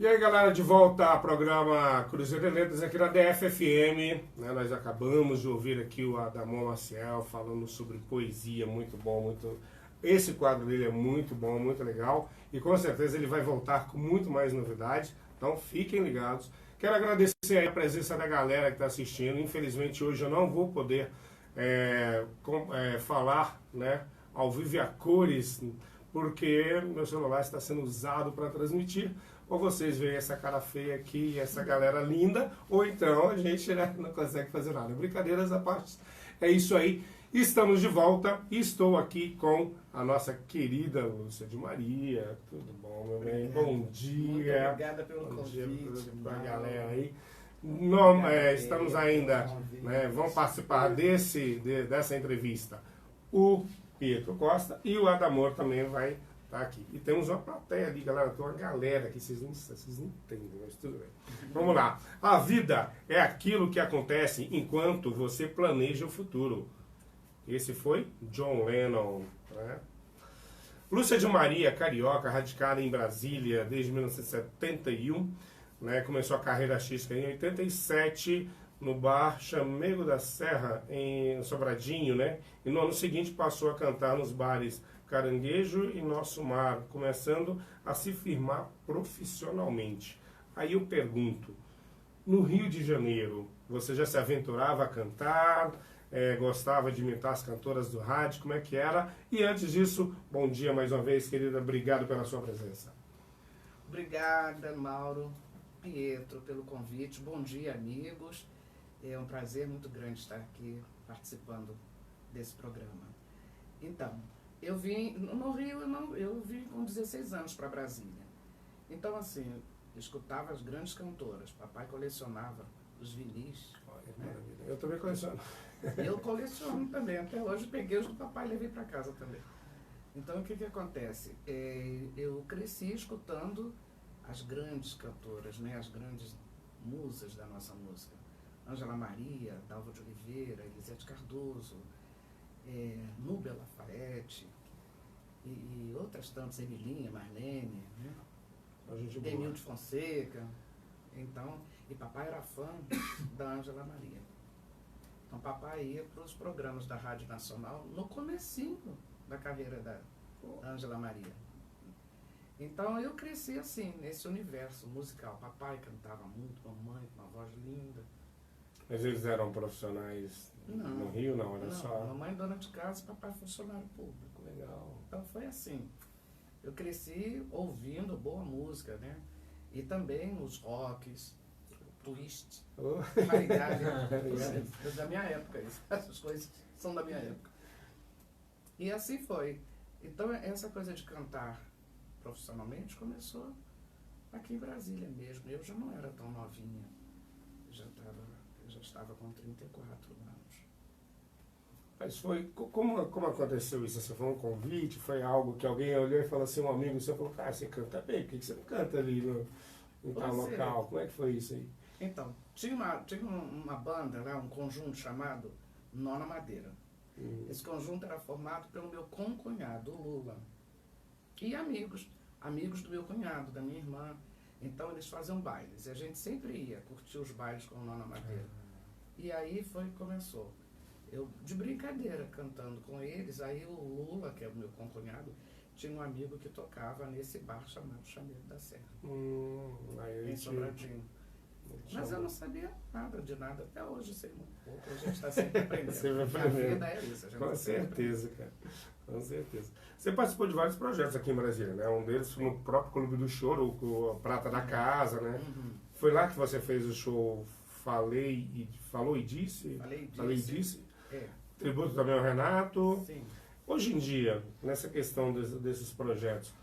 E aí, galera, de volta ao programa Cruzeiro de Letras aqui na DFFM. Né? Nós acabamos de ouvir aqui o Adamor Maciel falando sobre poesia, muito bom, muito... Esse quadro dele é muito bom, muito legal. E com certeza ele vai voltar com muito mais novidades. Então fiquem ligados. Quero agradecer aí a presença da galera que está assistindo. Infelizmente hoje eu não vou poder falar, né, ao vivo e a cores, porque meu celular está sendo usado para transmitir. Ou vocês veem essa cara feia aqui, essa galera linda, ou então a gente, né, não consegue fazer nada. Brincadeiras à parte, é isso aí. Estamos de volta e estou aqui com a nossa querida Lúcia de Maria. Tudo bom, meu bem? Bom dia. Muito obrigada pelo convite. Para a galera aí. Estamos ainda, né, vão participar dessa entrevista o Pietro Costa e o Adamor também vai estar aqui. E temos uma plateia ali, galera, tem uma galera aqui, vocês não entendem, mas tudo bem. Vamos lá. A vida é aquilo que acontece enquanto você planeja o futuro. Esse foi John Lennon, né? Lúcia de Maria, carioca, radicada em Brasília desde 1971, né? Começou a carreira artística em 87 no bar Chamego da Serra, em Sobradinho, né? E no ano seguinte passou a cantar nos bares Caranguejo e Nosso Mar, começando a se firmar profissionalmente. Aí eu pergunto, no Rio de Janeiro, você já se aventurava a cantar? Gostava de imitar as cantoras do rádio, como é que era? E antes disso, bom dia mais uma vez, querida, obrigado pela sua presença. Obrigada, Mauro, Pietro, pelo convite. Bom dia, amigos. É um prazer muito grande estar aqui participando desse programa. Então, eu vim, no Rio, eu vim com 16 anos para Brasília. Então, assim, eu escutava as grandes cantoras. Papai colecionava os vinis. Olha, né? Eu também coleciono. Eu coleciono também, até hoje peguei os do papai e levei para casa também. Então o que acontece? Eu cresci escutando as grandes cantoras, né, as grandes musas da nossa música. Ângela Maria, Dalva de Oliveira, Elisete Cardoso, Núbia Lafayette e outras tantas, Emilinha, Marlene, né? Denilde Fonseca. Então, e papai era fã da Ângela Maria. Então, papai ia para os programas da Rádio Nacional no comecinho da carreira da Ângela Maria. Então, eu cresci assim, nesse universo musical. Papai cantava muito, mamãe com uma voz linda. Mas eles eram profissionais no Rio, não? Era só... Mamãe dona de casa e papai funcionário público. Legal. Então, foi assim. Eu cresci ouvindo boa música, né? E também os rocks, twist, raridade, da minha época, essas coisas são da minha época. E assim foi. Então essa coisa de cantar profissionalmente começou aqui em Brasília mesmo. Eu já não era tão novinha, eu já estava com 34 anos. Mas foi, como aconteceu isso? Você foi um convite, foi algo que alguém olhou e falou assim, um amigo seu falou, cara, você canta bem, por que você não canta ali em tal local? Como é que foi isso aí? Então, tinha uma banda lá, um conjunto chamado Nona Madeira. Esse conjunto era formado pelo meu concunhado, o Lula. E amigos do meu cunhado, da minha irmã. Então eles faziam bailes. E a gente sempre ia curtir os bailes com o Nona Madeira. E aí começou. Eu, de brincadeira, cantando com eles. Aí o Lula, que é o meu concunhado, tinha um amigo que tocava nesse bar chamado Chamego da Serra. Em Sobradinho. Mas eu não sabia nada de nada, até hoje sei muito pouco, a gente está sempre aprendendo. Sempre aprendendo. A vida é isso. Com certeza, cara. Com certeza. Você participou de vários projetos aqui em Brasília, né? Um deles foi no próprio Clube do Choro, com a Prata da Casa, né? Foi lá que você fez o show Falou e Disse? Falei e Disse. Tributo também ao Renato. Sim. Hoje em dia, nessa questão desses projetos,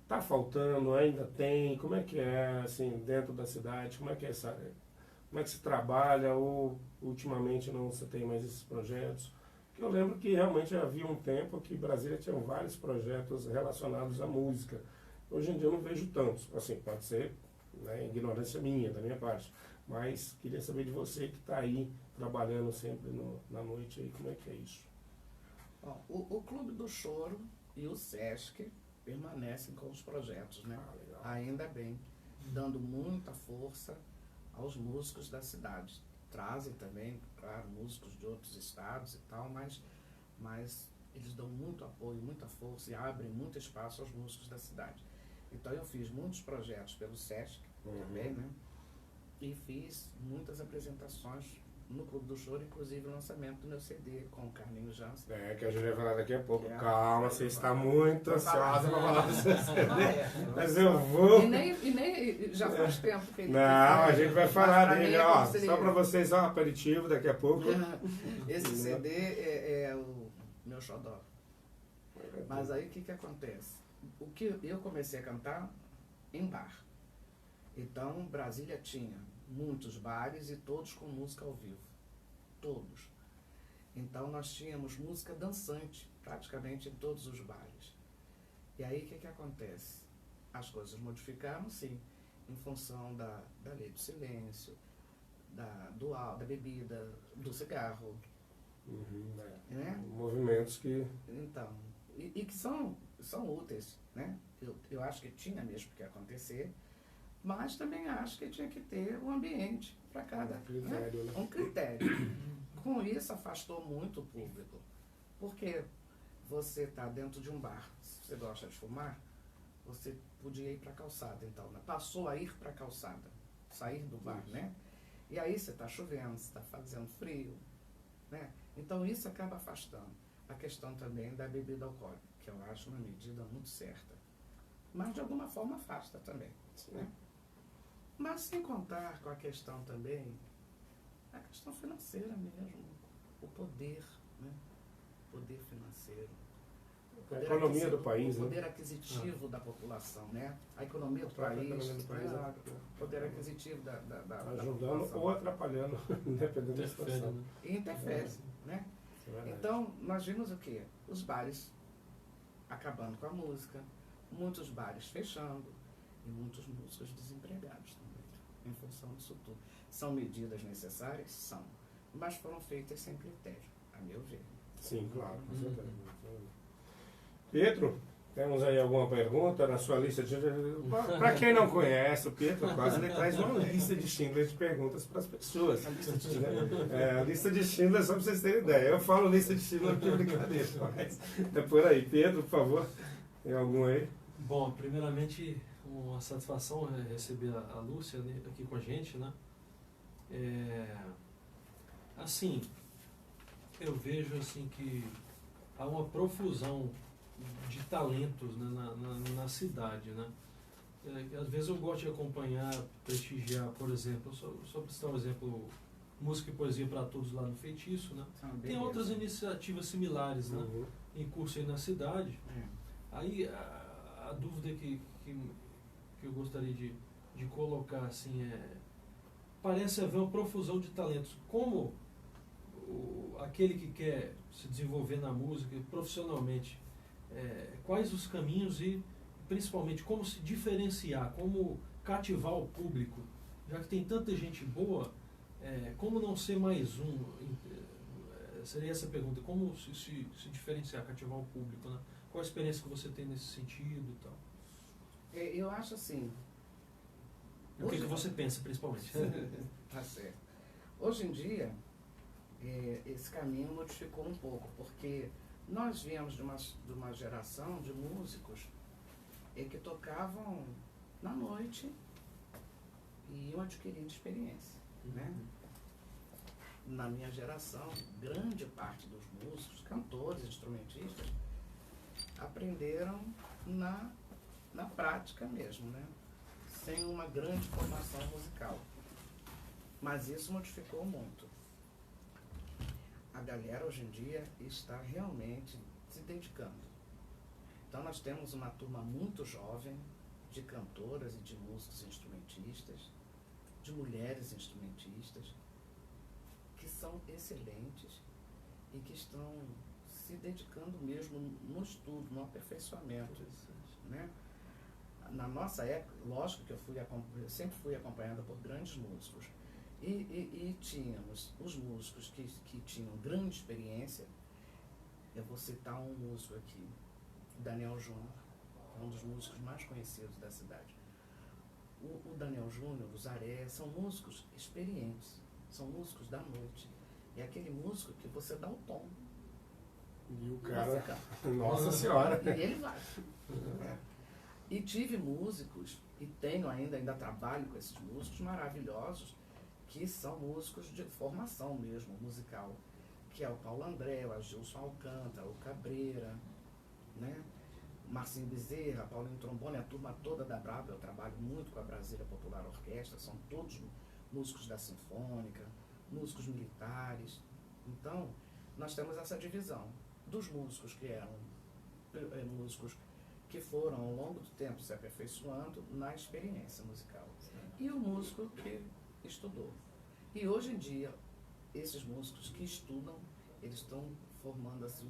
tá faltando, ainda tem? Como é que é, assim, dentro da cidade? Como é que se trabalha? Ou ultimamente não se tem mais esses projetos? Porque eu lembro que realmente havia um tempo que Brasília tinha vários projetos relacionados à música. Hoje em dia eu não vejo tantos. Assim, pode ser, né, ignorância minha, da minha parte. Mas queria saber de você que está aí trabalhando sempre na noite aí, como é que é isso? Bom, o Clube do Choro e o Sesc permanecem com os projetos, né? Legal. Ainda bem. dando muita força aos músicos da cidade. Trazem também, claro, músicos de outros estados e tal, mas eles dão muito apoio, muita força e abrem muito espaço aos músicos da cidade. Então eu fiz muitos projetos pelo SESC também, né? E fiz muitas apresentações no Clube do Choro, inclusive o lançamento do meu CD com o Carlinhos Jansen. Que a gente vai falar daqui a pouco. É, Calma, você está muito ansiosa para falar do seu CD. Mas eu eu vou... E nem já faz tempo que ele... Não, a gente vai falar dele, ó. seria... Só para vocês, ó, aperitivo daqui a pouco. Esse CD é o meu xodó. Mas aí o que acontece? O que eu comecei a cantar em bar. Então, Brasília tinha muitos bares e todos com música ao vivo. Todos. Então, nós tínhamos música dançante praticamente em todos os bares. E aí, o que acontece? As coisas modificaram, sim, em função da lei do silêncio, da bebida, do cigarro. Né? Movimentos que... Então, e que são úteis, né? Eu acho que tinha mesmo que acontecer, mas também acho que tinha que ter um ambiente para cada critério, né? Um critério. Com isso afastou muito o público, porque você está dentro de um bar, se você gosta de fumar, você podia ir para a calçada, então, né? Passou a ir para a calçada, sair do bar, né? E aí você está chovendo, você está fazendo frio, né? Então isso acaba afastando. A questão também da bebida alcoólica, que eu acho uma medida muito certa, mas de alguma forma afasta também, né? Mas sem contar com a questão também, a questão financeira mesmo, o poder, né? O poder financeiro. A economia do país, o né? poder aquisitivo da população, né? A economia do país, o poder aquisitivo da ajudando população. ou atrapalhando, dependendo da situação. Né? E interfere, né? Então, nós vimos o quê? Os bares acabando com a música, muitos bares fechando e muitos músicos desempregados também, em função disso tudo. São medidas necessárias? São, mas foram feitas sem critério, a meu ver. Sim, claro, com certeza. Pietro, temos aí alguma pergunta na sua lista de... Para quem não conhece, o Pietro quase ele traz uma lista de Schindler de perguntas para as pessoas. A lista de Schindler, só para vocês terem ideia. Eu falo lista de Schindler de brincadeira, mas é por aí. Pedro, por favor, tem algum aí? Bom, primeiramente, uma satisfação receber a Lúcia aqui com a gente, né? Assim, eu vejo assim que há uma profusão de talentos, né, na cidade, né? Às vezes eu gosto de acompanhar, prestigiar, por exemplo, só para citar um exemplo, Música e Poesia para Todos lá no Feitiço, né? Tem outras iniciativas similares, né? Em curso aí na cidade. Aí a dúvida que eu gostaria de colocar assim parece haver uma profusão de talentos. Como aquele que quer se desenvolver na música profissionalmente, quais os caminhos e principalmente como se diferenciar, como cativar o público, já que tem tanta gente boa, como não ser mais um? Seria essa a pergunta, como se diferenciar, cativar o público, né? Qual a experiência que você tem nesse sentido e tal? Eu acho assim... O que você pensa, principalmente? Tá certo. Hoje em dia, esse caminho modificou um pouco, porque nós viemos de uma geração de músicos que tocavam na noite e iam adquirindo experiência, né? Na minha geração, grande parte dos músicos, cantores, instrumentistas, aprenderam na prática mesmo, né? Sem uma grande formação musical. Mas isso modificou muito. A galera hoje em dia está realmente se dedicando. Então nós temos uma turma muito jovem de cantoras e de músicos instrumentistas, de mulheres instrumentistas, que são excelentes e que estão se dedicando mesmo no estudo, no aperfeiçoamento, né? Na nossa época, lógico que eu sempre fui acompanhada por grandes músicos. E tínhamos os músicos que tinham grande experiência. Eu vou citar um músico aqui, Daniel Júnior, um dos músicos mais conhecidos da cidade. o Daniel Júnior, o Zaré, são músicos experientes, são músicos da noite. É aquele músico que você dá o tom. E o cara, nossa senhora. E ele vai. E tive músicos, e tenho ainda trabalho com esses músicos maravilhosos, que são músicos de formação mesmo, musical, que é o Paulo André, o Agilson Alcântara, o Cabreira, né? Marcinho Bezerra, Paulinho Trombone, a turma toda da Brava. Eu trabalho muito com a Brasília Popular Orquestra, são todos músicos da Sinfônica, músicos militares. Então, nós temos essa divisão dos músicos que eram músicos que foram ao longo do tempo se aperfeiçoando na experiência musical, e o músico que estudou. E hoje em dia, esses músicos que estudam, eles estão formando assim,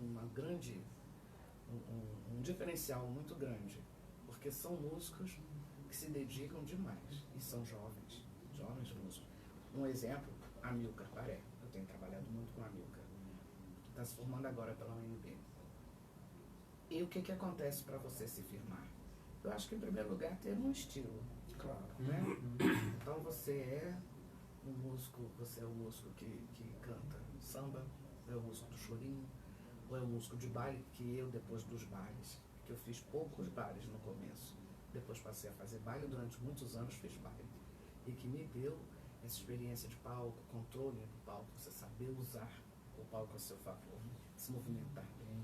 um diferencial muito grande, porque são músicos que se dedicam demais e são jovens músicos. Um exemplo, Amilcar Paré. Eu tenho trabalhado muito com a Amilcar, que está se formando agora pela UNB. E o que acontece para você se firmar? Eu acho que, em primeiro lugar, ter um estilo. Claro. Né? Então, você é um músico que canta samba, é o músico do chorinho, ou é o músico de baile, que eu, depois dos bailes, que eu fiz poucos bailes no começo, depois passei a fazer baile, durante muitos anos fiz baile, e que me deu essa experiência de palco, controle do palco, você saber usar o palco a seu favor, se movimentar bem.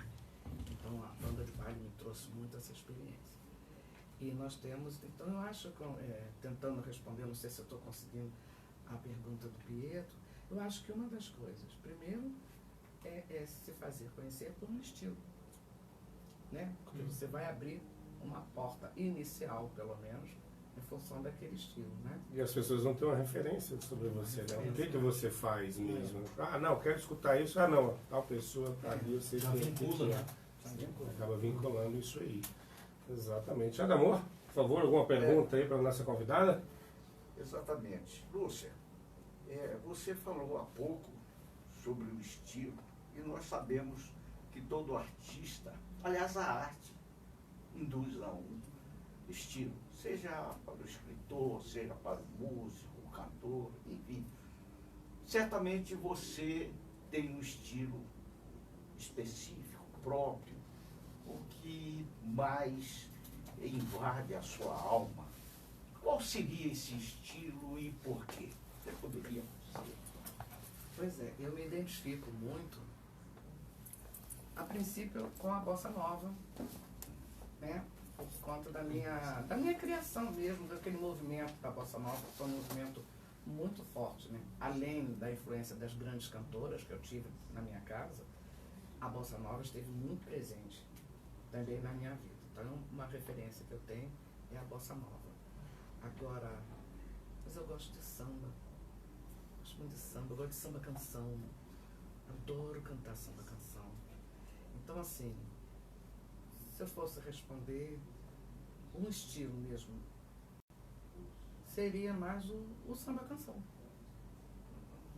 Então, a banda de baile me trouxe muito essa experiência. E nós temos, então eu acho, tentando responder, não sei se eu estou conseguindo a pergunta do Pietro, eu acho que uma das coisas, primeiro, é se fazer conhecer por um estilo, né? Porque você vai abrir uma porta inicial, pelo menos, em função daquele estilo, né? E as pessoas vão ter uma referência sobre você, né? O que você faz mesmo? Ah, não, quero escutar isso. Ah, não, tal pessoa tá ali, eu sei Já vincula, né? Acaba vinculando isso aí. Exatamente. Adamor, por favor, alguma pergunta aí para a nossa convidada? Exatamente. Lúcia, você falou há pouco sobre o estilo, e nós sabemos que todo artista, aliás, a arte, induz a um estilo, seja para o escritor, seja para o músico, o cantor, enfim. Certamente você tem um estilo específico, próprio, o que mais invade a sua alma. Qual seria esse estilo e por quê? Você poderia dizer? Pois é, eu me identifico muito, a princípio, com a bossa nova, né? Por conta da minha criação mesmo, daquele movimento da bossa nova, que foi um movimento muito forte, né? Além da influência das grandes cantoras que eu tive na minha casa, a bossa nova esteve muito presente também na minha vida. Então, uma referência que eu tenho é a bossa nova. Agora, mas eu gosto de samba. Gosto muito de samba. Eu gosto de samba canção. Adoro cantar samba canção. Então, assim, se eu fosse responder um estilo mesmo, seria mais o samba canção.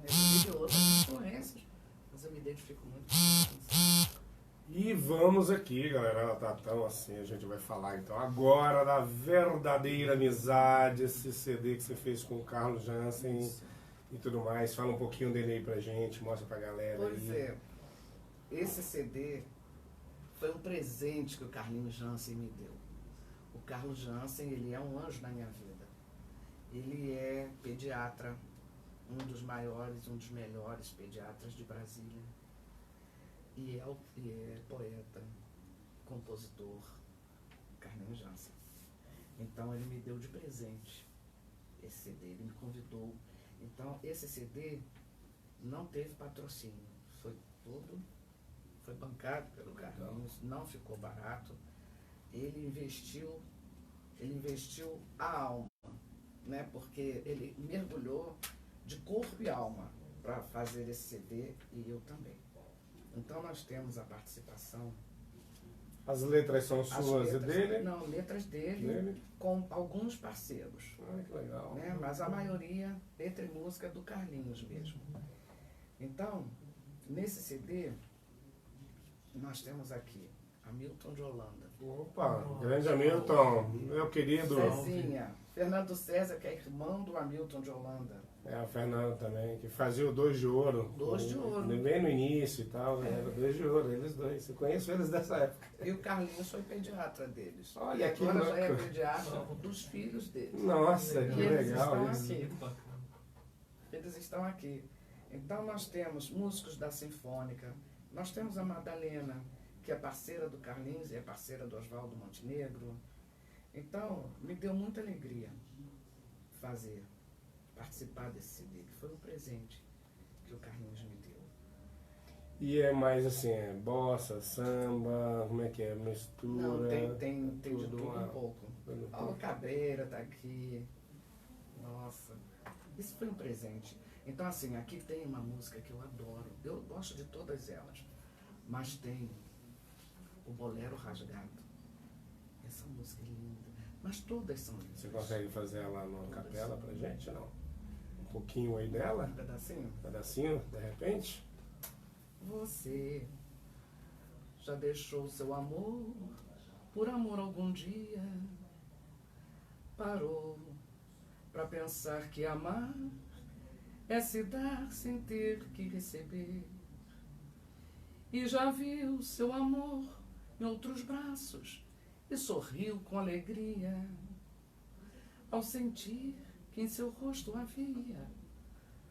Tive outras influências, mas eu me identifico muito com o samba canção. E vamos aqui, galera, ela tá tão assim, a gente vai falar então agora da verdadeira amizade, esse CD que você fez com o Carlos Jansen. Isso. E tudo mais. Fala um pouquinho dele aí pra gente, mostra pra galera. Pois aí. É, esse CD foi um presente que o Carlinhos Jansen me deu. O Carlos Jansen, ele é um anjo na minha vida. Ele é pediatra, um dos maiores, um dos melhores pediatras de Brasília. E é poeta, compositor, Carlinhos Jansen. Então ele me deu de presente esse CD, ele me convidou. Então esse CD não teve patrocínio, foi bancado pelo Carlinhos, não ficou barato. Ele investiu a alma, né? Porque ele mergulhou de corpo e alma para fazer esse CD, e eu também. Então nós temos a participação. As letras são suas e dele? Não, letras dele com alguns parceiros. Ah, que legal. Né? Mas a maioria, letra e música, é do Carlinhos mesmo. Então, nesse CD, nós temos aqui Hamilton de Holanda. Opa, grande Hamilton, meu querido. Cezinha. Fernando César, que é irmão do Hamilton de Holanda. É, a Fernanda também, que fazia o Dois de Ouro. Dois de Ouro. Bem no início e tal, né? Era Dois de Ouro, eles dois. Eu conheço eles dessa época. E o Carlinhos foi pediatra deles. Olha e que agora já é louco. pediatra dos filhos deles. Nossa, E que eles legal estão isso. aqui. Muito bacana. Eles estão aqui. Então nós temos músicos da Sinfônica, nós temos a Madalena, que é parceira do Carlinhos e é parceira do Oswaldo Montenegro. Então, me deu muita alegria participar desse CD, que foi um presente que o Carlinhos me deu. E é mais assim, é bossa, samba, como é que é? Mistura. Não, tem de tudo tudo lá. um pouco. Paulo Cabreira tá aqui. Nossa, isso foi um presente. Então, assim, aqui tem uma música que eu adoro. Eu gosto de todas elas. Mas tem o Bolero Rasgado. Essa música é linda. Mas todas são lindas. Você consegue fazer ela numa capela pra gente, não? Um pouquinho aí dela? Um pedacinho? Um pedacinho, de repente? Você já deixou seu amor por amor algum dia? Parou pra pensar que amar é se dar sem ter que receber. E já viu seu amor em outros braços e sorriu com alegria ao sentir que em seu rosto havia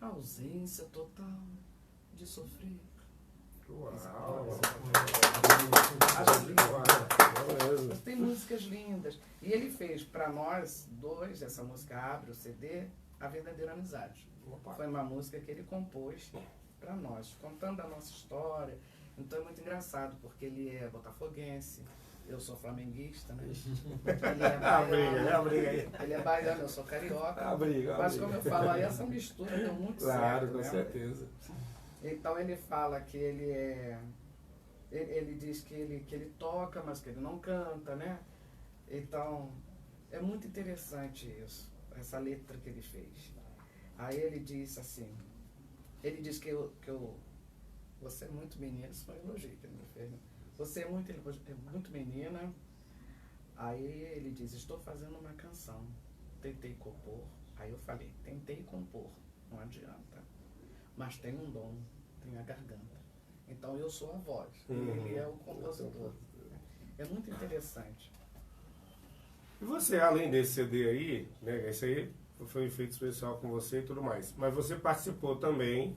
a ausência total de sofrer. Uau! Acho lindo. É mesmo. Tem músicas lindas. E ele fez para nós dois, essa música abre o CD, A Verdadeira Amizade. Opa. Foi uma música que ele compôs para nós, contando a nossa história. Então é muito engraçado, porque ele é botafoguense, eu sou flamenguista, né? Ele é A briga, baiano, a briga aí. ele é baiano, eu sou carioca. A briga, Mas como eu falo, aí essa mistura deu muito Claro, certo, com né? certeza. Então ele fala que ele é... Ele diz que ele toca, mas que ele não canta, né? Então, é muito interessante isso, essa letra que ele fez. Aí ele diz assim, ele diz que eu você é muito menina, isso foi um elogio que ele me fez, né? Você é muito menina. Aí ele diz, estou fazendo uma canção, tentei compor. Aí eu falei, tentei compor, não adianta. Mas tem um dom, tem a garganta. Então eu sou a voz, e ele é o compositor. É muito interessante. E você, além desse CD aí, né, esse aí foi feito especial com você e tudo mais, mas você participou também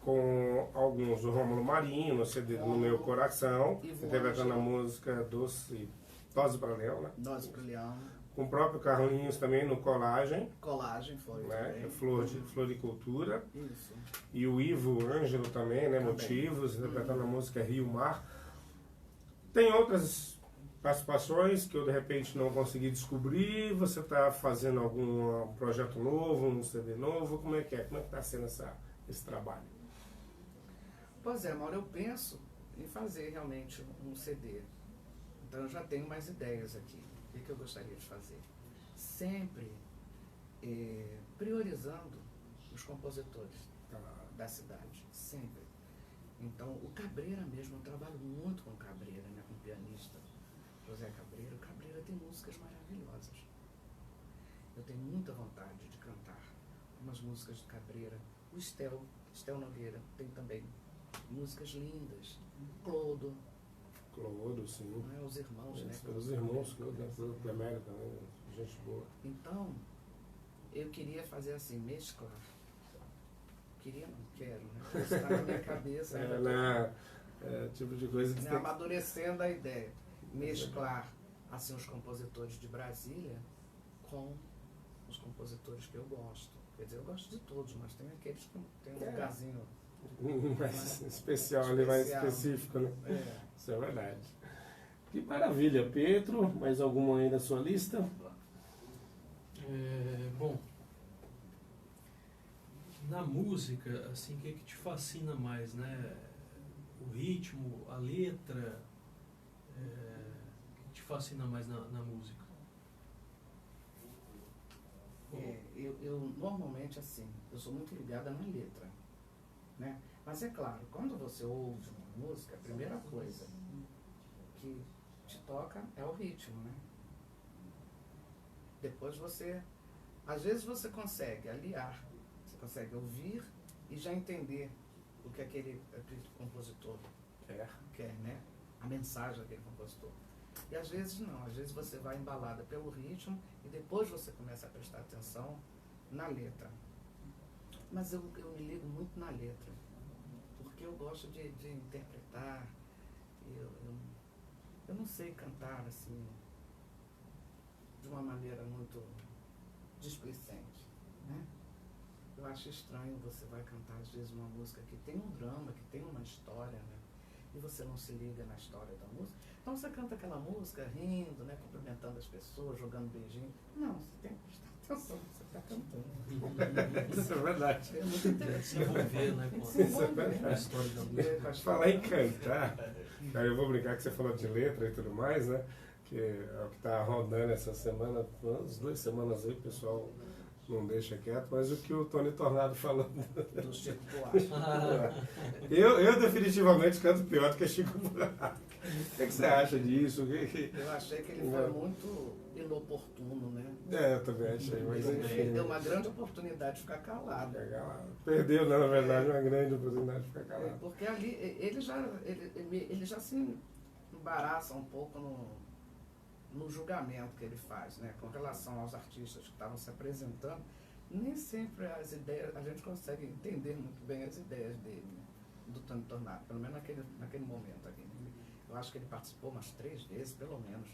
com alguns do Rômulo Marinho, no CD do No Meu Coração, Ivo interpretando a Ângelo. música Doce, Dose para Leão, né? Dose pro Leão, Com o próprio Carlinhos também no Colagem, Colagem foi né? também. Floricultura. Isso. E o Ivo Ângelo também, né? Também. Motivos, interpretando a música Rio Mar. Tem outras participações que eu de repente não consegui descobrir. Você está fazendo algum projeto novo, um CD novo? Como é que é? Como é que está sendo esse trabalho? Pois é, Mauro, eu penso em fazer realmente um CD. Então eu já tenho mais ideias aqui. O que eu gostaria de fazer? Sempre priorizando os compositores da cidade. Sempre. Então, o Cabreira mesmo, eu trabalho muito com o Cabreira, né, com o pianista José Cabreira. O Cabreira tem músicas maravilhosas. Eu tenho muita vontade de cantar umas músicas do Cabreira. O Estel Nogueira tem também músicas lindas. Clodo, Sim. não é? Os irmãos, né? Os irmãos, Clodo da América, né? Gente boa. Então, eu queria fazer assim, mesclar. Queria, não quero, né? Isso está na minha cabeça. ainda Tipo de coisa que tô, você né, tem que... amadurecendo a ideia. Mesclar, assim, os compositores de Brasília com os compositores que eu gosto. Quer dizer, eu gosto de todos, mas tem aqueles que tem um lugarzinho. mais especial ali, mais específico, né? Isso é verdade. Que maravilha, Pedro. Mais alguma aí na sua lista? Bom, na música, assim, o que te fascina mais, né? O ritmo, a letra, o que te fascina mais na música? Eu normalmente, assim, eu sou muito ligada na letra, né? Mas é claro, quando você ouve uma música, a primeira coisa que te toca é o ritmo, né? Depois você Às vezes você consegue aliar, você consegue ouvir e já entender o que aquele compositor quer, né? A mensagem daquele compositor. E às vezes não, às vezes você vai embalada pelo ritmo e depois você começa a prestar atenção na letra. Mas eu me ligo muito na letra, porque eu gosto de interpretar, eu não sei cantar assim, de uma maneira muito displicente, né? Eu acho estranho você vai cantar às vezes uma música que tem um drama, que tem uma história, né? E você não se liga na história da música. Então você canta aquela música rindo, né? Cumprimentando as pessoas, jogando beijinho. Não, você tem que prestar atenção no que você está cantando. Isso é verdade. É muito interessante. Se envolver, né, com Se envolver. a história da música. Falar em cantar, aí eu vou brincar que você falou de letra e tudo mais, né? Que é o que está rodando essa semana, umas 2 semanas aí, o pessoal não deixa quieto, mas o que o Tony Tornado falou Do Chico Buarque. eu definitivamente canto pior do que Chico Buarque. O que você acha disso? Eu achei que ele foi muito inoportuno, né? Eu também achei, mas Ele enfim. perdeu uma grande oportunidade de ficar calado. Perdeu, né, na verdade, uma grande oportunidade de ficar calado. Porque ali ele já se embaraça um pouco no julgamento que ele faz, né? Com relação aos artistas que estavam se apresentando. Nem sempre as ideias, a gente consegue entender muito bem as ideias dele, né? Do Tony Tornado, pelo menos naquele momento aqui. Eu acho que ele participou umas 3 vezes, pelo menos,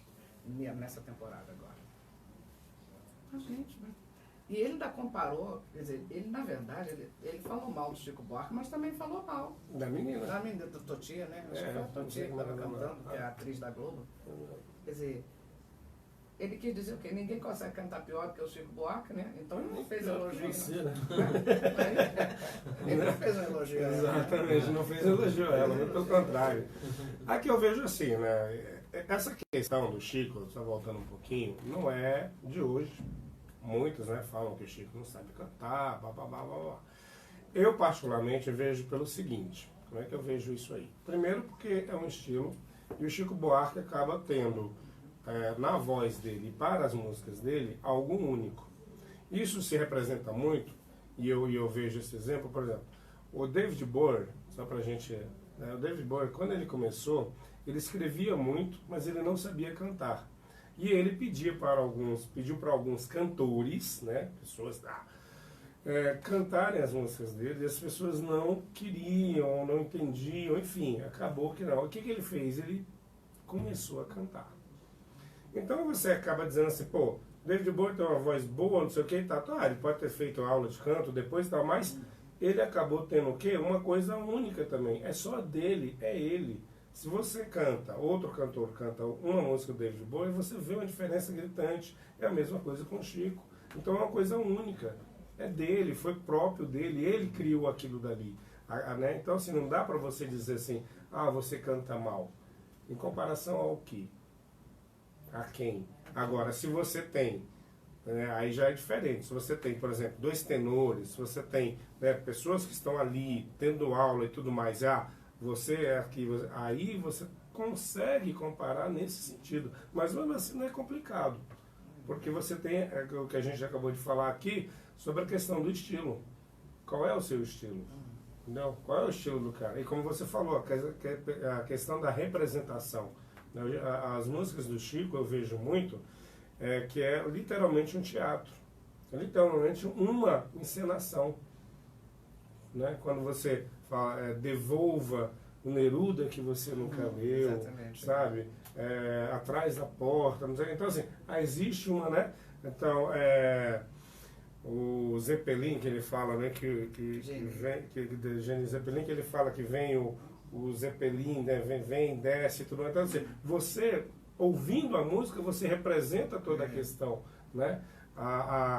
nessa temporada agora. A gente, né? E ele ainda comparou, quer dizer, ele na verdade, ele falou mal do Chico Buarque, mas também falou mal Da menina. da menina, do Totia, né? Acho que foi a Totia que estava cantando, que é a atriz da Globo. Quer dizer, ele quis dizer o quê? Ninguém consegue cantar pior do que o Chico Buarque, né? Então ele não fez elogio. Você, né? Ele não fez um elogio. Exatamente, não fez elogio a ela, muito pelo contrário. Aqui eu vejo assim, né? Essa questão do Chico, só voltando um pouquinho, não é de hoje. Muitos, né, falam que o Chico não sabe cantar, blá, blá, blá, blá, blá. Eu, particularmente, vejo pelo seguinte. Como é que eu vejo isso aí? Primeiro porque é um estilo, e o Chico Buarque acaba tendo, na voz dele e para as músicas dele, algo único. Isso se representa muito, e eu vejo esse exemplo, por exemplo, o David Bowie, só pra gente... o David Bowie, quando ele começou, ele escrevia muito, mas ele não sabia cantar. E ele pediu para alguns cantores, né, pessoas cantarem as músicas dele, e as pessoas não queriam, não entendiam, enfim, acabou que não. O que ele fez? Ele começou a cantar. Então você acaba dizendo assim, pô, David Bowie tem uma voz boa, não sei o que, ele pode ter feito aula de canto depois e tal, mas ele acabou tendo o quê? Uma coisa única também, é só dele, é ele. Se você canta, outro cantor canta uma música do David Bowie, você vê uma diferença gritante. É a mesma coisa com o Chico. Então é uma coisa única. É dele, foi próprio dele, ele criou aquilo dali. Né? Então assim, não dá para você dizer assim, você canta mal. Em comparação ao quê? A quem? Agora, se você tem, aí já é diferente. Se você tem, por exemplo, 2 tenores, se você tem, né, pessoas que estão ali tendo aula e tudo mais, você é aqui, aí você consegue comparar nesse sentido. Mas mesmo assim não é complicado. Porque você tem o que a gente acabou de falar aqui sobre a questão do estilo. Qual é o seu estilo? Não, qual é o estilo do cara? E como você falou, a questão da representação. As músicas do Chico eu vejo muito que é literalmente um teatro. É literalmente uma encenação. Né? Quando você fala, devolva o Neruda que você nunca leu, exatamente, sabe? Atrás da porta, não sei. Então assim, existe uma, né? Então, o Zeppelin que ele fala, né? Que Gene Zeppelin, que ele fala que vem o Zeppelin, né? vem, desce, tudo mais. Então assim, você ouvindo a música, você representa toda a questão, né?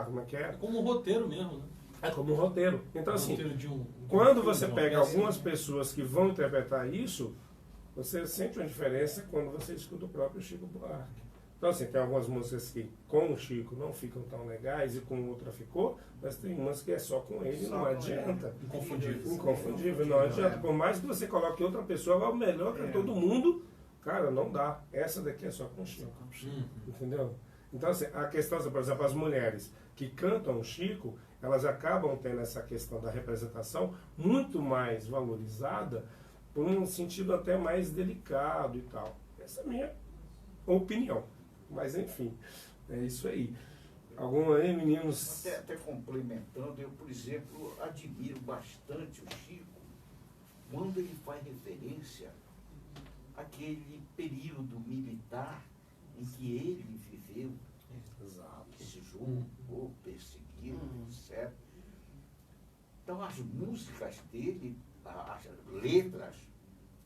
Como é que é? Como um roteiro mesmo, né? É como um roteiro. Então, assim, quando você pega algumas pessoas que vão interpretar isso, você sente uma diferença quando você escuta o próprio Chico Buarque. Então, assim, tem algumas músicas que com o Chico não ficam tão legais e com outra ficou, mas tem umas que é só com ele, não adianta. Inconfundível, não adianta. Por mais que você coloque outra pessoa, ela é o melhor cantor do mundo, cara, não dá. Essa daqui é só com o Chico. Entendeu? Então, assim, a questão, por exemplo, as mulheres que cantam Chico, elas acabam tendo essa questão da representação muito mais valorizada por um sentido até mais delicado e tal. Essa é a minha opinião. Mas, enfim, é isso aí. Algum aí, meninos? Até complementando, eu, por exemplo, admiro bastante o Chico quando ele faz referência àquele período militar em que ele viveu, que se julgou, perseguido, etc. Então, as músicas dele, as letras,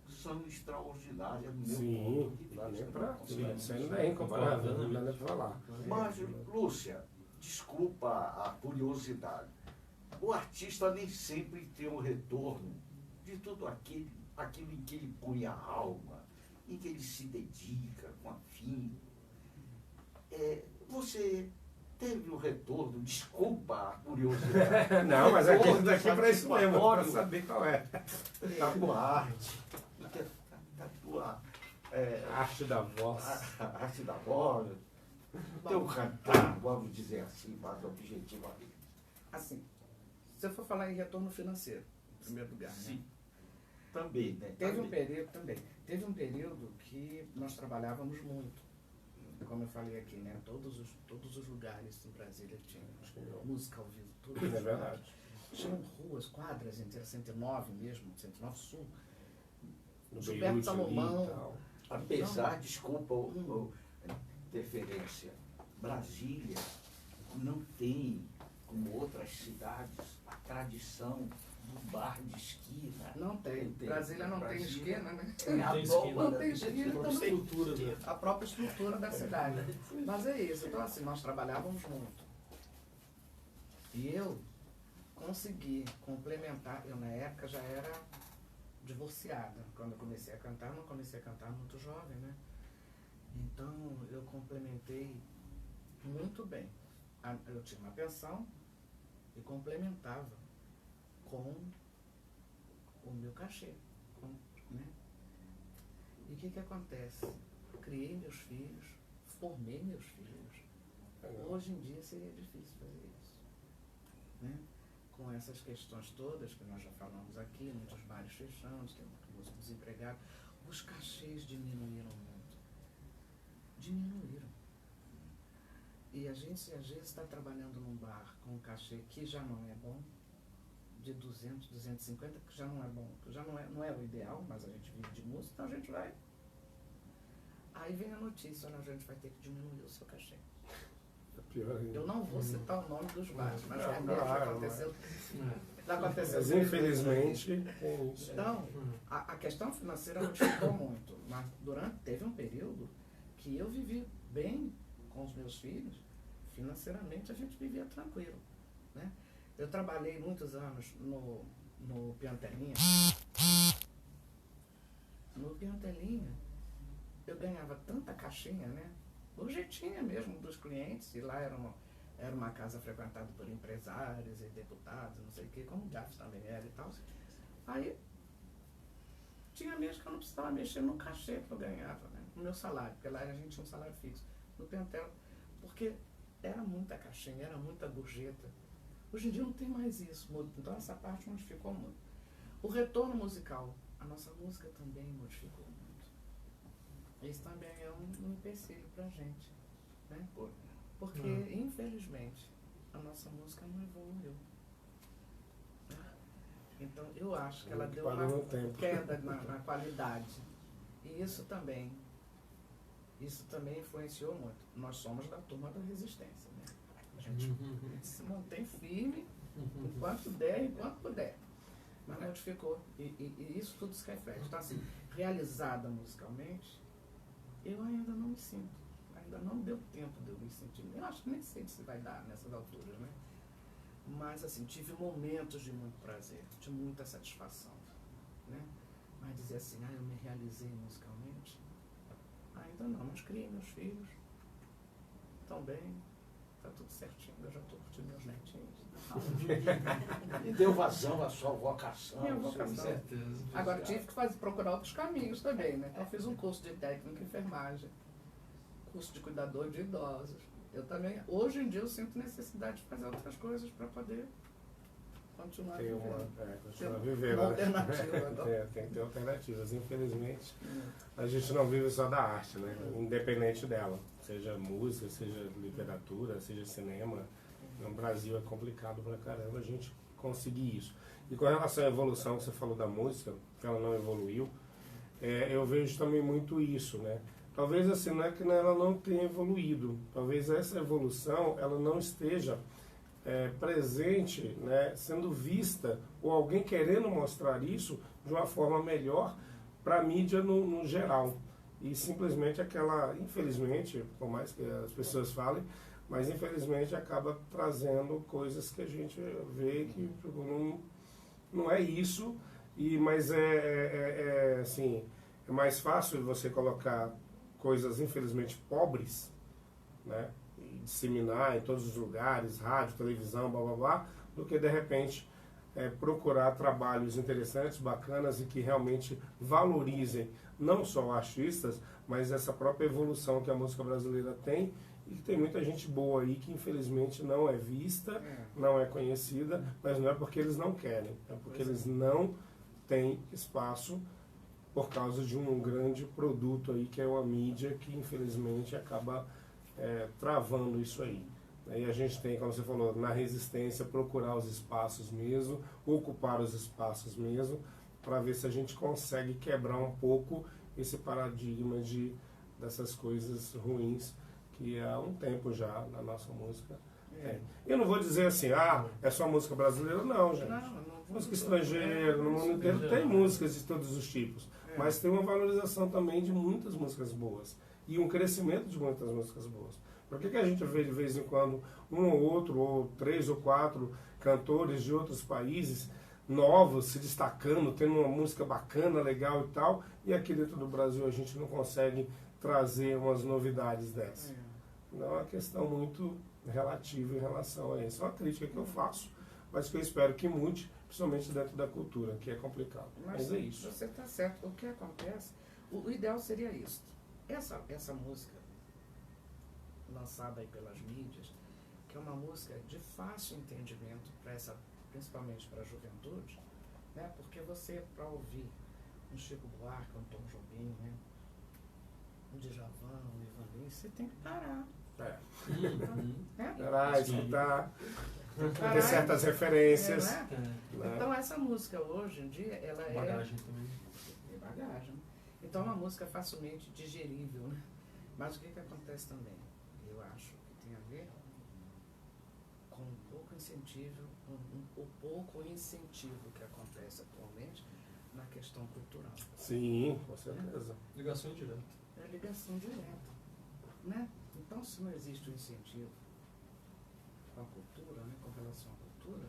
são extraordinárias do meu ponto de dá nem vista. pra, isso aí não é incomparável, não dá nem pra falar. Mas, Lúcia, desculpa a curiosidade. O artista nem sempre tem o retorno de tudo aquilo em que ele põe a alma, em que ele se dedica com afinco. Você teve o retorno, desculpa a curiosidade. Não, mas aqui retorno daqui é pra isso mesmo, pra satisfatório saber qual é. da tua arte, da tua Arte da voz. a arte da voz, teu cantar, vamos dizer assim, mais objetivamente. Assim, se eu for falar em retorno financeiro, em primeiro lugar, né? Sim, também, né? Teve um Também. período também. Teve um período que nós trabalhávamos muito. Como eu falei aqui, né? Todos os lugares em Brasília tinham música ao vivo, tudo. É verdade. Tinham ruas, quadras inteiras, 109 mesmo, 109 Sul. No Gilberto Beirute ali e Salomão. tal. Apesar, desculpa a interferência, Brasília não tem, como outras cidades, a tradição do bar de esquina. Não tem. Brasília não tem esquina, né? A tem boa esquina. Não da- tem esquina, A também. estrutura da... A própria estrutura da cidade. Mas é isso. Então, assim, nós trabalhávamos muito. E eu consegui complementar. Eu, na época, já era divorciada. Quando eu comecei a cantar, não comecei a cantar muito jovem, né? Então, eu complementei muito bem. Eu tinha uma pensão e complementava com o meu cachê. Né? E o que acontece? Criei meus filhos, formei meus filhos. Hoje em dia seria difícil fazer isso. Né? Com essas questões todas que nós já falamos aqui, muitos bares fechando, tem música desempregada, os cachês diminuíram muito. Diminuíram. E a gente, às vezes, está trabalhando num bar com um cachê que já não é bom, de 200, 250, que já não é bom, que já não é o ideal, mas a gente vive de música, então a gente vai. Aí vem a notícia, olha, a gente vai ter que diminuir o seu cachê. É pior ainda. Eu não vou citar o nome dos bares, mas Não, realmente claro, aconteceu. Já aconteceu. Mas infelizmente tem isso. Então, a questão financeira modificou muito, mas teve um período que eu vivi bem com os meus filhos, financeiramente a gente vivia tranquilo, né? Eu trabalhei muitos anos no Piantelinha. No Piantelinha, eu ganhava tanta caixinha, né? O jeitinho mesmo dos clientes, e lá era uma casa frequentada por empresários e deputados, não sei o quê, como o Jafs também era e tal. Aí, tinha mês que eu não precisava mexer no cachê que eu ganhava, né? No meu salário, porque lá a gente tinha um salário fixo. No Piantel, porque era muita caixinha, era muita gorjeta. Hoje em dia não tem mais isso, então essa parte modificou muito. O retorno musical, a nossa música também modificou muito. Isso também é um empecilho pra gente, né? Porque, infelizmente, a nossa música não evoluiu. Né? Então, eu acho que ela deu uma queda na qualidade. E isso também influenciou muito. Nós somos da turma da resistência, né? A gente se mantém firme enquanto der, enquanto puder. Mas modificou. E isso tudo se reflete. Então, assim, realizada musicalmente, eu ainda não me sinto. Ainda não deu tempo de eu me sentir. Eu acho que nem sei se vai dar nessas alturas, né? Mas, assim, tive momentos de muito prazer, de muita satisfação, né? Mas dizer assim, eu me realizei musicalmente, ainda não. Mas criei meus filhos, estão bem, tá tudo certinho, eu já estou curtindo meus netinhos. E deu vazão à sua vocação. Minha ao seu- vocação. Com certeza. Agora tive que procurar outros caminhos também, né? Então fiz um curso de técnica em enfermagem, curso de cuidador de idosos, Eu também, hoje em dia, eu sinto necessidade de fazer outras coisas para poder continuar Tem vivendo. continuar Tem vivendo. uma né? alternativa, não? Tem que ter alternativas. Infelizmente, a gente não vive só da arte, né? Independente dela. Seja música, seja literatura, seja cinema. No Brasil é complicado pra caramba a gente conseguir isso. E com relação à evolução que você falou da música, que ela não evoluiu, eu vejo também muito isso, né? Talvez assim, não é que ela não tenha evoluído, talvez essa evolução ela não esteja presente, né, sendo vista, ou alguém querendo mostrar isso de uma forma melhor para a mídia no geral. E simplesmente aquela, infelizmente, por mais que as pessoas falem, mas infelizmente acaba trazendo coisas que a gente vê que tipo, não é isso, mas assim, é mais fácil você colocar coisas infelizmente pobres, né, e disseminar em todos os lugares, rádio, televisão, blá blá blá, do que de repente procurar trabalhos interessantes, bacanas e que realmente valorizem não só artistas, mas essa própria evolução que a música brasileira tem, e que tem muita gente boa aí que infelizmente não é vista, não é conhecida, mas não é porque eles não querem, é porque eles não têm espaço por causa de um grande produto aí que é uma mídia que infelizmente acaba travando isso aí. E a gente tem, como você falou, na resistência procurar os espaços mesmo, ocupar os espaços mesmo, para ver se a gente consegue quebrar um pouco esse paradigma dessas coisas ruins que há um tempo já na nossa música tem. Eu não vou dizer assim, é só música brasileira, não, gente. Música estrangeira, no mundo inteiro tem músicas de todos os tipos, mas tem uma valorização também de muitas músicas boas e um crescimento de muitas músicas boas. Por que a gente vê de vez em quando um ou outro, ou 3 ou 4 cantores de outros países novos se destacando, tendo uma música bacana, legal e tal, e aqui dentro do Brasil a gente não consegue trazer umas novidades dessas? Não é uma questão muito relativa em relação a isso. É uma crítica que eu faço, mas que eu espero que mude, principalmente dentro da cultura, que é complicado. Mas é isso. Você está certo. O que acontece, o ideal seria isso. Essa música lançada aí pelas mídias, que é uma música de fácil entendimento para principalmente para a juventude, né? Porque você, para ouvir um Chico Buarque, um Tom Jobim, né? Um Djavan, um Ivan Lins, você tem que parar. Parar, escutar, ter certas referências. Então essa música hoje em dia, ela bagagem também. É bagagem. Então é uma música facilmente digerível, né? Mas o que acontece também? Eu acho que tem a ver com um pouco incentivo, o pouco incentivo que acontece atualmente na questão cultural. Sim, com certeza. Ligação direta. É ligação direta, né? Então, se não existe um incentivo com a cultura, né, com relação à cultura,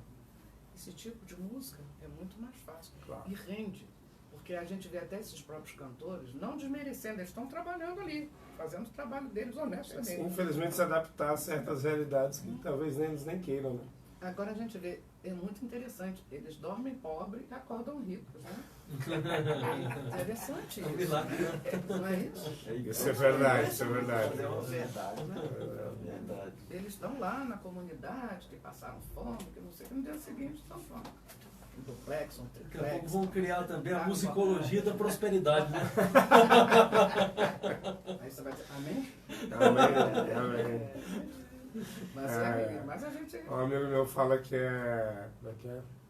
esse tipo de música é muito mais fácil. Claro. E rende. Porque a gente vê até esses próprios cantores, não desmerecendo, eles estão trabalhando ali, fazendo o trabalho deles honestamente. Infelizmente, se adaptar a certas realidades que talvez eles nem queiram, né? Agora a gente vê, é muito interessante, eles dormem pobres e acordam ricos, né? É interessante isso. Né? Não é isso? Isso é verdade, isso é verdade. É uma verdade, né? É uma verdade. Eles estão lá na comunidade, que passaram fome, que não sei o que, no dia seguinte estão fome. Um duplex, um Daqui a triplex. pouco vão criar também a musicologia da prosperidade, né? Aí você vai dizer, amém? Amém. Mas a gente... Um amigo meu fala que é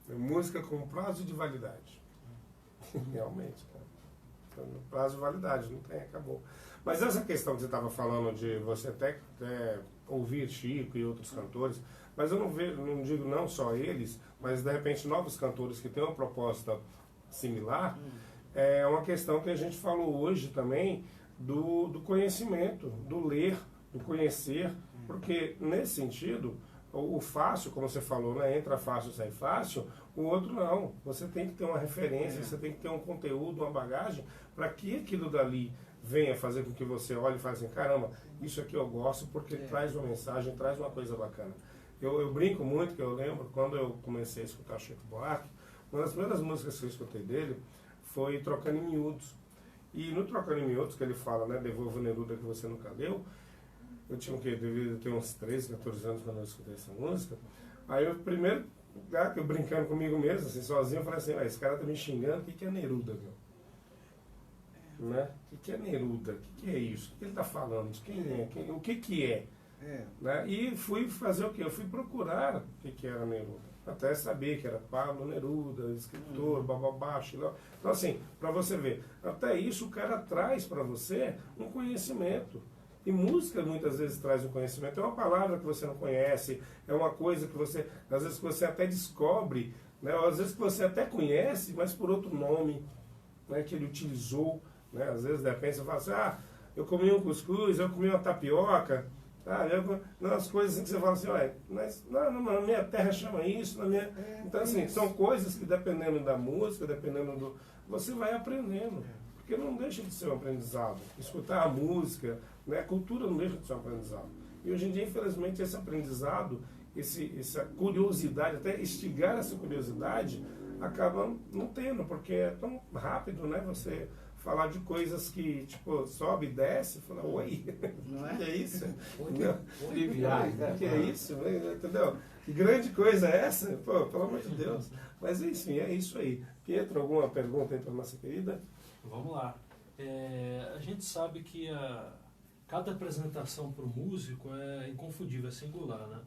música com prazo de validade. Realmente, cara. Então, prazo de validade, não tem, acabou. Mas essa questão que você estava falando de você até ouvir Chico e outros cantores, mas eu não digo não só eles, mas de repente novos cantores que têm uma proposta similar, é uma questão que a gente falou hoje também do conhecimento, do ler, do conhecer, porque nesse sentido, o fácil, como você falou, né, entra fácil, sai fácil, o outro não. Você tem que ter uma referência, você tem que ter um conteúdo, uma bagagem, para que aquilo dali venha fazer com que você olhe e fale assim, caramba, isso aqui eu gosto porque traz uma mensagem, traz uma coisa bacana. Eu brinco muito, que eu lembro, quando eu comecei a escutar Chico Buarque, uma das primeiras músicas que eu escutei dele foi Trocando em Miúdos. E no Trocando em Miúdos, que ele fala, né, devolvo Neruda que você nunca deu, eu tinha o quê? Devia ter uns 13, 14 anos quando eu escutei essa música. Aí eu primeiro, eu brincando comigo mesmo, assim, sozinho, eu falei assim, esse cara tá me xingando, o que é Neruda, meu? Né? O que é Neruda? O que é isso? O que ele tá falando? De quem é? O que é? Né? E fui fazer o quê? Eu fui procurar o que era Neruda. Até saber que era Pablo Neruda, escritor, bababá, xiló. Então, assim, para você ver, até isso o cara traz para você um conhecimento. E música muitas vezes traz um conhecimento. É uma palavra que você não conhece, é uma coisa que você, às vezes, que você até descobre, né? Ou às vezes que você até conhece, mas por outro nome, né, que ele utilizou. Né? Às vezes, de repente, você fala assim, eu comi um cuscuz, eu comi uma tapioca. As coisas assim que você fala assim, mas na minha terra chama isso, na minha... Então, assim, são coisas que dependendo da música, dependendo do... Você vai aprendendo, porque não deixa de ser um aprendizado. Escutar a música, né? A cultura não deixa de ser um aprendizado. E hoje em dia, infelizmente, esse aprendizado, essa curiosidade, até instigar essa curiosidade, acaba não tendo, porque é tão rápido, né? Você... falar de coisas que, tipo, sobe e desce, fala, oi, Não é? que é isso? Triviais, né? Que é isso? Entendeu? Que grande coisa é essa? Pô, pelo amor de Deus. Mas, enfim, é isso aí. Pietro, alguma pergunta aí para nossa querida? Vamos lá. A gente sabe que cada apresentação para o músico é inconfundível, é singular, né?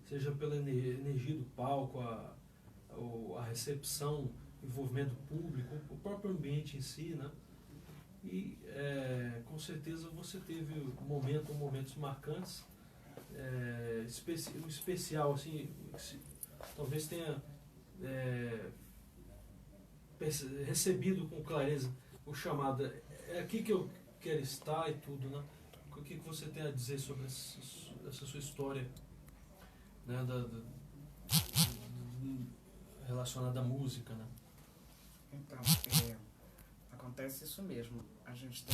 Seja pela energia do palco, a recepção, envolvimento público, o próprio ambiente em si, né? E com certeza você teve momentos marcantes, um especial, assim, talvez tenha recebido com clareza o chamado, é aqui que eu quero estar e tudo, né? O que você tem a dizer sobre essa sua história, né, relacionada à música, né? Então, acontece isso mesmo. A gente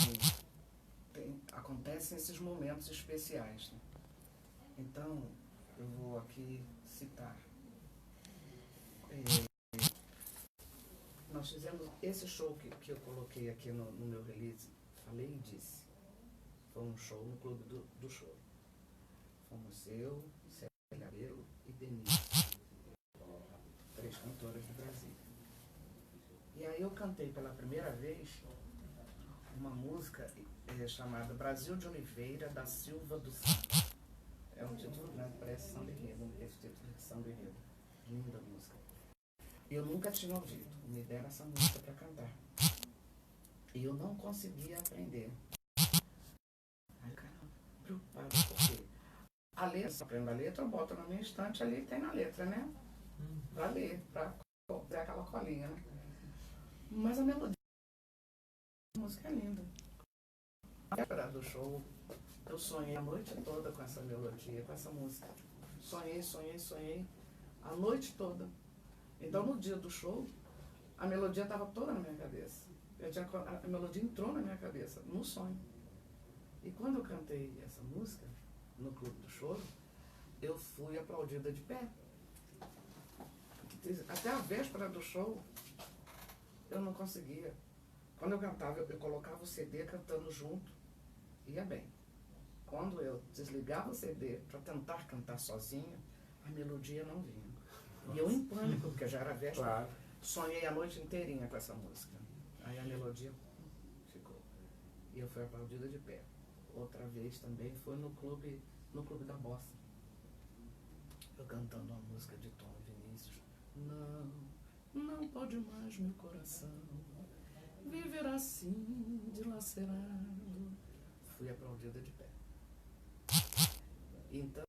acontecem esses momentos especiais. Né? Então, eu vou aqui citar. Nós fizemos esse show que eu coloquei aqui no meu release, Falei e Disse. Foi um show no Clube do Show. Fomos eu, Célia Abelo e Denise, 3 cantoras do Brasil. E aí eu cantei pela primeira vez uma música chamada Brasil de Oliveira da Silva dos Santos. É um título, né, parece samba enredo, esse título de samba enredo. Linda música. Eu nunca tinha ouvido, me deram essa música para cantar. E eu não conseguia aprender. Aí, caramba, preocupado, por quê? A letra, se eu aprendo a letra, eu boto na minha estante ali, tem na letra, né? Pra ler, pra ter aquela colinha, né? Mas a melodia da música é linda. Na época do show, eu sonhei a noite toda com essa melodia, com essa música. Sonhei a noite toda. Então, no dia do show, a melodia estava toda na minha cabeça. A melodia entrou na minha cabeça, no sonho. E quando eu cantei essa música, no Clube do Choro, eu fui aplaudida de pé. Até a véspera do show, eu não conseguia. Quando eu cantava, eu colocava o CD cantando junto, ia bem. Quando eu desligava o CD para tentar cantar sozinha, a melodia não vinha. E eu em pânico, porque já era véspera, sonhei a noite inteirinha com essa música. Aí a melodia ficou. E eu fui aplaudida de pé. Outra vez também foi no clube da Bossa. Eu cantando uma música de Tom Vinícius. Não pode mais meu coração viver assim, dilacerado. Fui aplaudida de pé. Então,